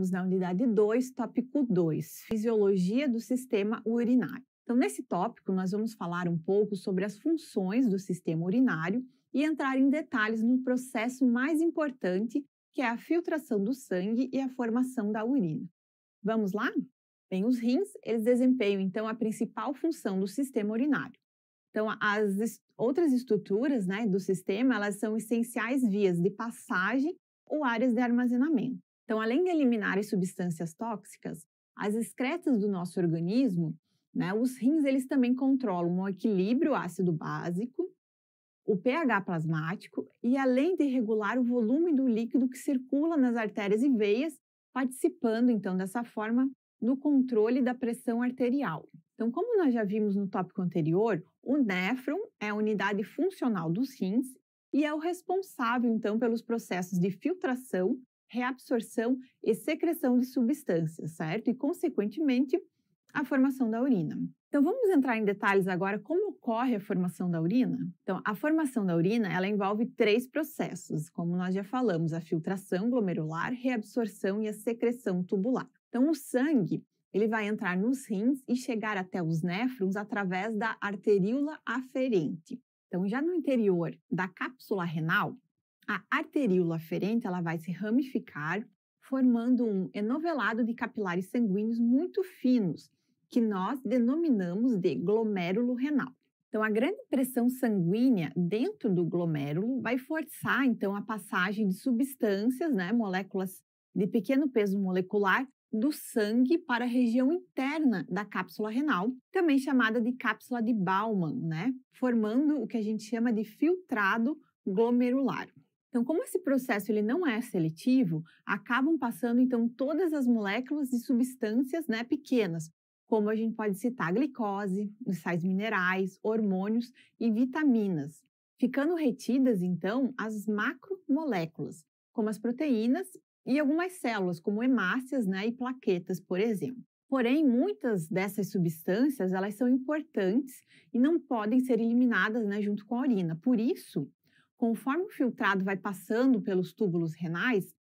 estamos na unidade 2, tópico 2, Fisiologia do Sistema Urinário. Então, nesse tópico, nós vamos falar um pouco sobre as funções do sistema urinário e entrar em detalhes no processo mais importante, que é a filtração do sangue e a formação da urina. Vamos lá? Bem, os rins, eles desempenham, então, a principal função do sistema urinário. Então, as outras estruturas, do sistema, elas são essenciais vias de passagem ou áreas de armazenamento. Então, além de eliminarem substâncias tóxicas, as excretas do nosso organismo, os rins, eles também controlam o equilíbrio ácido-básico, o pH plasmático e além de regular o volume do líquido que circula nas artérias e veias, participando, então, dessa forma, no controle da pressão arterial. Então, como nós já vimos no tópico anterior, o néfron é a unidade funcional dos rins e é o responsável, então, pelos processos de filtração, reabsorção e secreção de substâncias, certo? E, consequentemente, a formação da urina. Então, vamos entrar em detalhes agora como ocorre a formação da urina? Então, a formação da urina, ela envolve 3 processos, como nós já falamos, a filtração glomerular, reabsorção e a secreção tubular. Então, o sangue, ele vai entrar nos rins e chegar até os néfrons através da arteríola aferente. Então, já no interior da cápsula renal, a arteríola aferente ela vai se ramificar, formando um enovelado de capilares sanguíneos muito finos, que nós denominamos de glomérulo renal. Então, a grande pressão sanguínea dentro do glomérulo vai forçar, então, a passagem de substâncias, moléculas de pequeno peso molecular, do sangue para a região interna da cápsula renal, também chamada de cápsula de Bowman, formando o que a gente chama de filtrado glomerular. Então, como esse processo ele não é seletivo, acabam passando então todas as moléculas de substâncias pequenas, como a gente pode citar a glicose, os sais minerais, hormônios e vitaminas, ficando retidas então as macromoléculas, como as proteínas e algumas células, como hemácias e plaquetas, por exemplo. Porém, muitas dessas substâncias elas são importantes e não podem ser eliminadas junto com a urina. Por isso, conforme o filtrado vai passando pelos túbulos renais,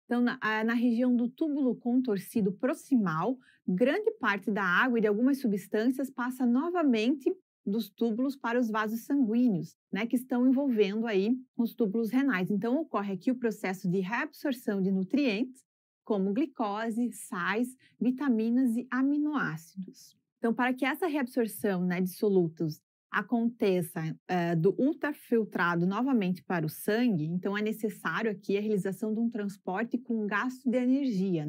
então, na região do túbulo contorcido proximal, grande parte da água e de algumas substâncias passa novamente dos túbulos para os vasos sanguíneos, que estão envolvendo aí os túbulos renais. Então, ocorre aqui o processo de reabsorção de nutrientes, como glicose, sais, vitaminas e aminoácidos. Então, para que essa reabsorção de solutos aconteça do ultrafiltrado novamente para o sangue, então é necessário aqui a realização de um transporte com gasto de energia,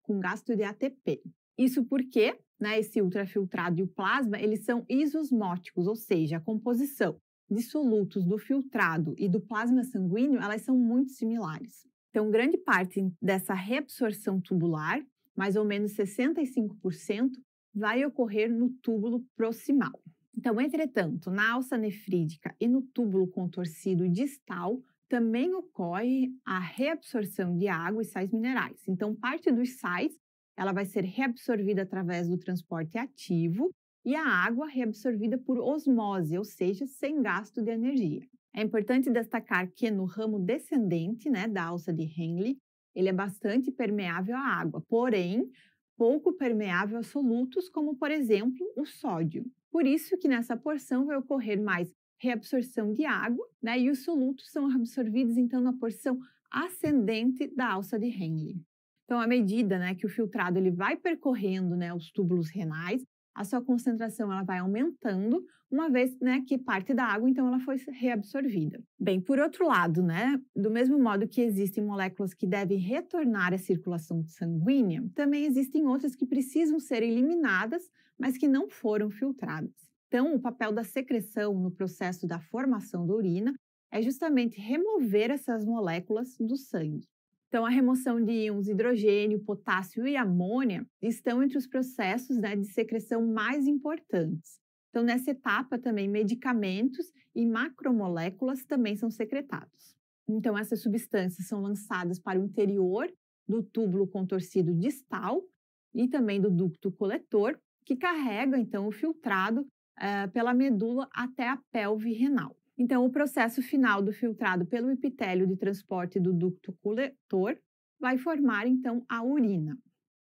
com gasto de ATP. Isso porque esse ultrafiltrado e o plasma, eles são isosmóticos, ou seja, a composição de solutos do filtrado e do plasma sanguíneo, elas são muito similares. Então, grande parte dessa reabsorção tubular, mais ou menos 65%, vai ocorrer no túbulo proximal. Então, entretanto, na alça nefrídica e no túbulo contorcido distal, também ocorre a reabsorção de água e sais minerais. Então, parte dos sais ela vai ser reabsorvida através do transporte ativo e a água reabsorvida por osmose, ou seja, sem gasto de energia. É importante destacar que no ramo descendente da alça de Henle, ele é bastante permeável à água, porém, pouco permeável a solutos, como, por exemplo, o sódio. Por isso que nessa porção vai ocorrer mais reabsorção de água, e os solutos são absorvidos, então, na porção ascendente da alça de Henle. Então, à medida que o filtrado ele vai percorrendo os túbulos renais, a sua concentração ela vai aumentando, uma vez que parte da água, então, ela foi reabsorvida. Bem, por outro lado, do mesmo modo que existem moléculas que devem retornar à circulação sanguínea, também existem outras que precisam ser eliminadas, mas que não foram filtradas. Então, o papel da secreção no processo da formação da urina é justamente remover essas moléculas do sangue. Então, a remoção de íons hidrogênio, potássio e amônia estão entre os processos de secreção mais importantes. Então, nessa etapa também medicamentos e macromoléculas também são secretados. Então, essas substâncias são lançadas para o interior do túbulo contorcido distal e também do ducto coletor, que carrega, então, o filtrado pela medula até a pelve renal. Então, o processo final do filtrado pelo epitélio de transporte do ducto coletor vai formar então a urina.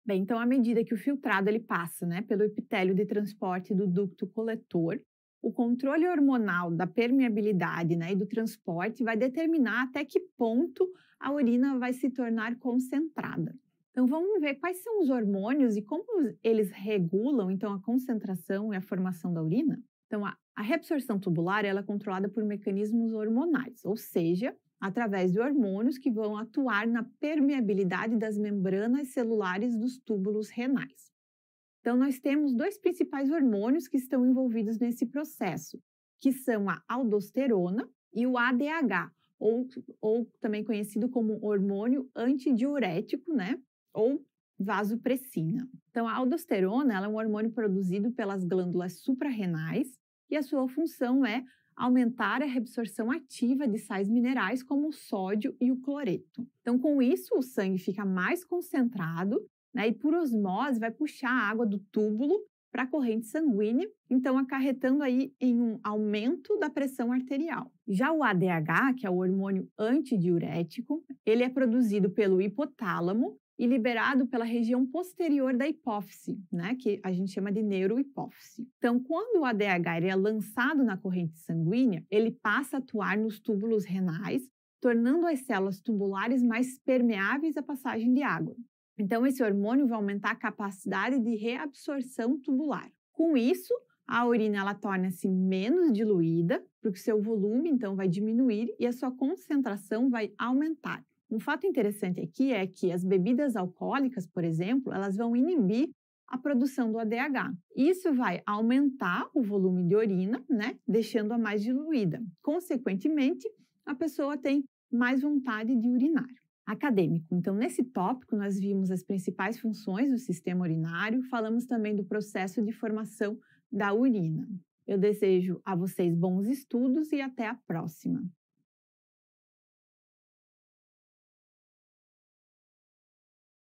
Bem, então à medida que o filtrado ele passa, né, pelo epitélio de transporte do ducto coletor, o controle hormonal da permeabilidade, né, e do transporte vai determinar até que ponto a urina vai se tornar concentrada. Então vamos ver quais são os hormônios e como eles regulam então a concentração e a formação da urina. Então a reabsorção tubular ela é controlada por mecanismos hormonais, ou seja, através de hormônios que vão atuar na permeabilidade das membranas celulares dos túbulos renais. Então, nós temos dois principais hormônios que estão envolvidos nesse processo, que são a aldosterona e o ADH, ou também conhecido como hormônio antidiurético, né? Ou vasopressina. Então, a aldosterona ela é um hormônio produzido pelas glândulas suprarrenais e a sua função é aumentar a reabsorção ativa de sais minerais como o sódio e o cloreto. Então, com isso, o sangue fica mais concentrado, né, e por osmose vai puxar a água do túbulo para a corrente sanguínea, então acarretando aí em um aumento da pressão arterial. Já o ADH, que é o hormônio antidiurético, ele é produzido pelo hipotálamo e liberado pela região posterior da hipófise, né, que a gente chama de neurohipófise. Então, quando o ADH é lançado na corrente sanguínea, ele passa a atuar nos túbulos renais, tornando as células tubulares mais permeáveis à passagem de água. Então, esse hormônio vai aumentar a capacidade de reabsorção tubular. Com isso, a urina ela torna-se menos diluída, porque seu volume então vai diminuir e a sua concentração vai aumentar. Um fato interessante aqui é que as bebidas alcoólicas, por exemplo, elas vão inibir a produção do ADH. Isso vai aumentar o volume de urina, né, deixando-a mais diluída. Consequentemente, a pessoa tem mais vontade de urinar. Acadêmico. Então, nesse tópico, nós vimos as principais funções do sistema urinário, falamos também do processo de formação da urina. Eu desejo a vocês bons estudos e até a próxima.